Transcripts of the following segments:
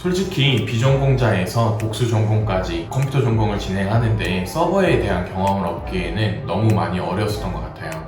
솔직히 비전공자에서 복수 전공까지 컴퓨터 전공을 진행하는데 서버에 대한 경험을 얻기에는 너무 많이 어려웠던 것 같아요.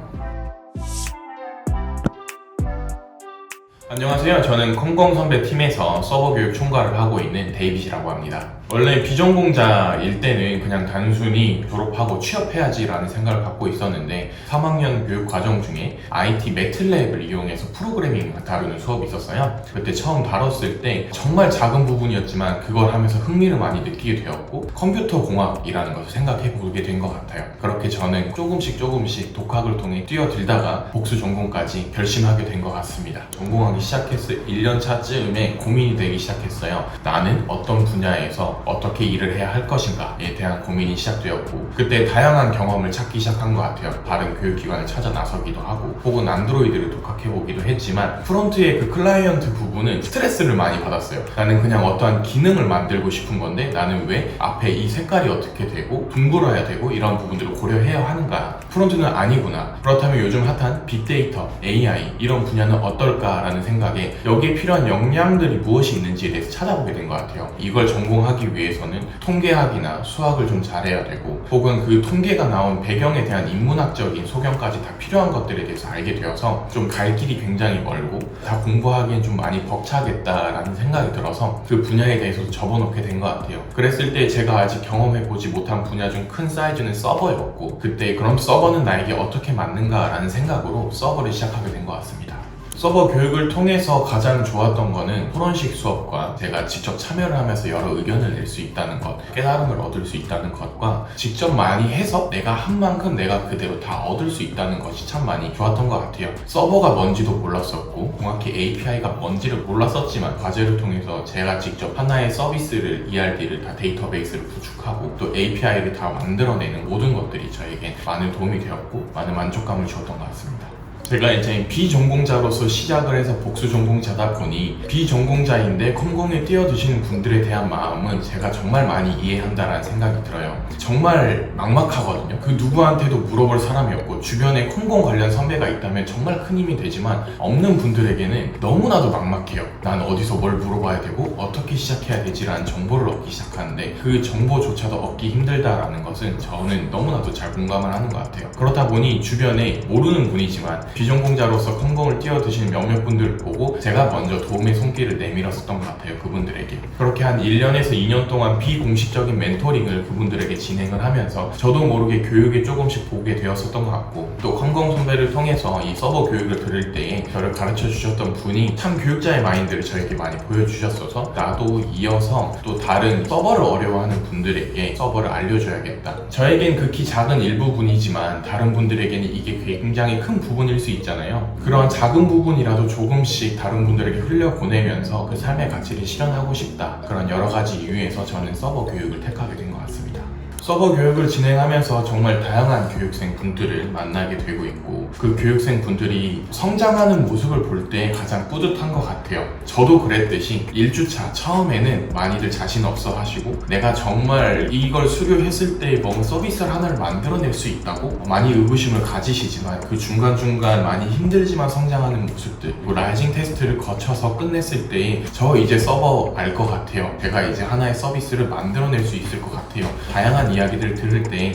안녕하세요. 저는 컴공 선배 팀에서 서버 교육 총괄을 하고 있는 데이빗이라고 합니다. 원래 비전공자일 때는 그냥 단순히 졸업하고 취업해야지 라는 생각을 갖고 있었는데 3학년 교육 과정 중에 IT 매틀랩을 이용해서 프로그래밍을 다루는 수업이 있었어요. 그때 처음 다뤘을 때 정말 작은 부분이었지만 그걸 하면서 흥미를 많이 느끼게 되었고 컴퓨터 공학이라는 것을 생각해 보게 된 것 같아요. 그렇게 저는 조금씩 독학을 통해 뛰어들다가 복수 전공까지 결심하게 된 것 같습니다. 전공하기 시작했을 1년 차쯤에 고민이 되기 시작했어요. 나는 어떤 분야에서 어떻게 일을 해야 할 것인가에 대한 고민이 시작되었고, 그때 다양한 경험을 찾기 시작한 것 같아요. 다른 교육기관을 찾아 나서기도 하고 혹은 안드로이드를 독학해보기도 했지만 프론트의 그 클라이언트 부분은 스트레스를 많이 받았어요. 나는 그냥 어떠한 기능을 만들고 싶은 건데 나는 왜 앞에 이 색깔이 어떻게 되고 둥글어야 되고 이런 부분들을 고려해야 하는가, 프론트는 아니구나. 그렇다면 요즘 핫한 빅데이터, AI 이런 분야는 어떨까라는 생각에 여기에 필요한 역량들이 무엇이 있는지에 대해서 찾아보게 된 것 같아요. 이걸 전공하기 위해서는 통계학이나 수학을 좀 잘해야 되고 혹은 그 통계가 나온 배경에 대한 인문학적인 소견까지 다 필요한 것들에 대해서 알게 되어서 좀 갈 길이 굉장히 멀고 다 공부하기엔 좀 많이 벅차겠다라는 생각이 들어서 그 분야에 대해서 접어놓게 된 것 같아요. 그랬을 때 제가 아직 경험해보지 못한 분야 중 큰 사이즈는 서버였고, 그때 그럼 서버는 나에게 어떻게 맞는가라는 생각으로 서버를 시작하게 된 것 같습니다. 서버 교육을 통해서 가장 좋았던 거는 토론식 수업과 제가 직접 참여를 하면서 여러 의견을 낼 수 있다는 것, 깨달음을 얻을 수 있다는 것과 직접 많이 해서 내가 한 만큼 내가 그대로 다 얻을 수 있다는 것이 참 많이 좋았던 것 같아요. 서버가 뭔지도 몰랐었고 정확히 API가 뭔지를 몰랐었지만 과제를 통해서 제가 직접 하나의 서비스를 ERD를 다 데이터베이스를 구축하고 또 API를 다 만들어내는 모든 것들이 저에게 많은 도움이 되었고 많은 만족감을 주었던 것 같습니다. 제가 이제 비전공자로서 시작을 해서 복수 전공자다 보니 비전공자인데 컴공에 뛰어드시는 분들에 대한 마음은 제가 정말 많이 이해한다라는 생각이 들어요. 정말 막막하거든요. 그 누구한테도 물어볼 사람이 없고 주변에 컴공 관련 선배가 있다면 정말 큰 힘이 되지만 없는 분들에게는 너무나도 막막해요. 난 어디서 뭘 물어봐야 되고 어떻게 시작해야 되지라는 정보를 얻기 시작하는데 그 정보조차도 얻기 힘들다라는 것은 저는 너무나도 잘 공감을 하는 것 같아요. 그렇다 보니 주변에 모르는 분이지만 비전공자로서 컴공을 뛰어드시는 몇몇 분들을 보고 제가 먼저 도움의 손길을 내밀었었던 것 같아요. 그분들에게. 그렇게 한 1년에서 2년 동안 비공식적인 멘토링을 그분들에게 진행을 하면서 저도 모르게 교육에 조금씩 보게 되었었던 것 같고, 또 컴공 선배를 통해서 이 서버 교육을 들을 때 저를 가르쳐 주셨던 분이 참 교육자의 마인드를 저에게 많이 보여주셨어서 나도 이어서 또 다른 서버를 어려워하는 분들에게 서버를 알려줘야겠다. 저에겐 극히 작은 일부분이지만 다른 분들에게는 이게 굉장히 큰 부분일 수 있잖아요. 그런 작은 부분이라도 조금씩 다른 분들에게 흘려보내면서 그 삶의 가치를 실현하고 싶다. 그런 여러 가지 이유에서 저는 서버 교육을 택하게 된 것 같습니다. 서버 교육을 진행하면서 정말 다양한 교육생 분들을 만나게 되고 있고 그 교육생 분들이 성장하는 모습을 볼 때 가장 뿌듯한 것 같아요. 저도 그랬듯이 1주차 처음에는 많이들 자신 없어 하시고 내가 정말 이걸 수료했을 때 뭔가 서비스를 하나를 만들어낼 수 있다고 많이 의구심을 가지시지만 그 중간중간 많이 힘들지만 성장하는 모습들, 뭐 라이징 테스트를 거쳐서 끝냈을 때 저 이제 서버 알 것 같아요. 제가 이제 하나의 서비스를 만들어낼 수 있을 것 같아요. 다양한 이야기들을 들을 때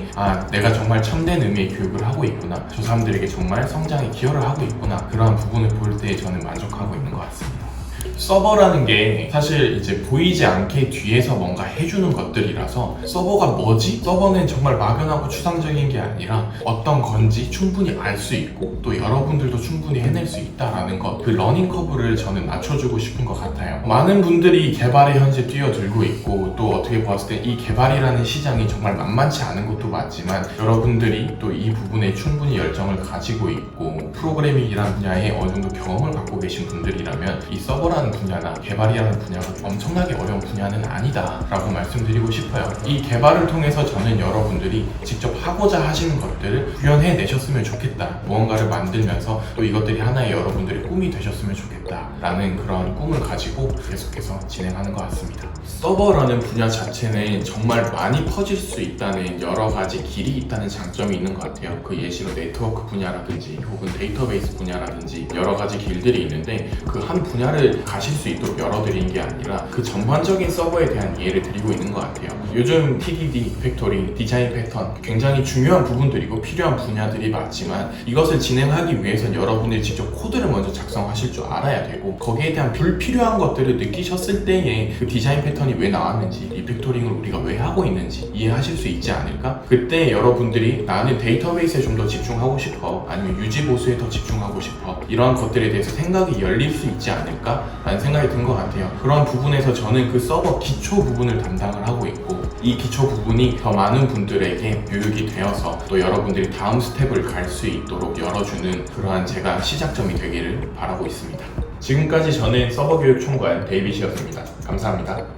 내가 정말 참된 의미의 교육을 하고 있구나, 저 사람들에게 정말 성장에 기여를 하고 있구나, 그러한 부분을 볼 때 저는 만족하고 있는 것 같습니다. 서버라는 게 사실 이제 보이지 않게 뒤에서 뭔가 해주는 것들이라서 서버가 뭐지? 서버는 정말 막연하고 추상적인 게 아니라 어떤 건지 충분히 알 수 있고 또 여러분들도 충분히 해낼 수 있다라는 것, 그 러닝 커브를 저는 낮춰주고 싶은 것 같아요. 많은 분들이 개발에 현재 뛰어들고 있고 또 어떻게 봤을 때 이 개발이라는 시장이 정말 만만치 않은 것도 맞지만 여러분들이 또 이 부분에 충분히 열정을 가지고 있고 프로그래밍이라는 분야에 어느 정도 경험을 갖고 계신 분들이라면 이 서버라는 분야나 개발이라는 분야가 엄청나게 어려운 분야는 아니다 라고 말씀드리고 싶어요. 이 개발을 통해서 저는 여러분들이 직접 하고자 하시는 것들을 구현해 내셨으면 좋겠다, 무언가를 만들면서 또 이것들이 하나의 여러분들의 꿈이 되셨으면 좋겠다 라는 그런 꿈을 가지고 계속해서 진행하는 것 같습니다. 서버라는 분야 자체는 정말 많이 퍼질 수 있다는 여러 가지 길이 있다는 장점이 있는 것 같아요. 그 예시로 네트워크 분야라든지 혹은 데이터베이스 분야라든지 여러 가지 길들이 있는데 그 한 분야를 가실 수 있도록 열어드린 게 아니라 그 전반적인 서버에 대한 이해를 드리고 있는 것 같아요. 요즘 TDD, 팩토리, 디자인 패턴 굉장히 중요한 부분들이고 필요한 분야들이 맞지만 이것을 진행하기 위해선 여러분들이 직접 코드를 먼저 작성하실 줄 알아야 되고 거기에 대한 불필요한 것들을 느끼셨을 때에 그 디자인 패턴이 왜 나왔는지 리팩토링을 우리가 왜 하고 있는지 이해하실 수 있지 않을까? 그때 여러분들이 나는 데이터베이스에 좀 더 집중하고 싶어 아니면 유지 보수에 더 집중하고 싶어 이러한 것들에 대해서 생각이 열릴 수 있지 않을까? 라는 생각이 든 것 같아요. 그런 부분에서 저는 그 서버 기초 부분을 담당을 하고 있고 이 기초 부분이 더 많은 분들에게 교육이 되어서 또 여러분들이 다음 스텝을 갈 수 있도록 열어주는 그러한 제가 시작점이 되기를 바라고 있습니다. 지금까지 저는 서버 교육 총괄 데이빗이었습니다. 감사합니다.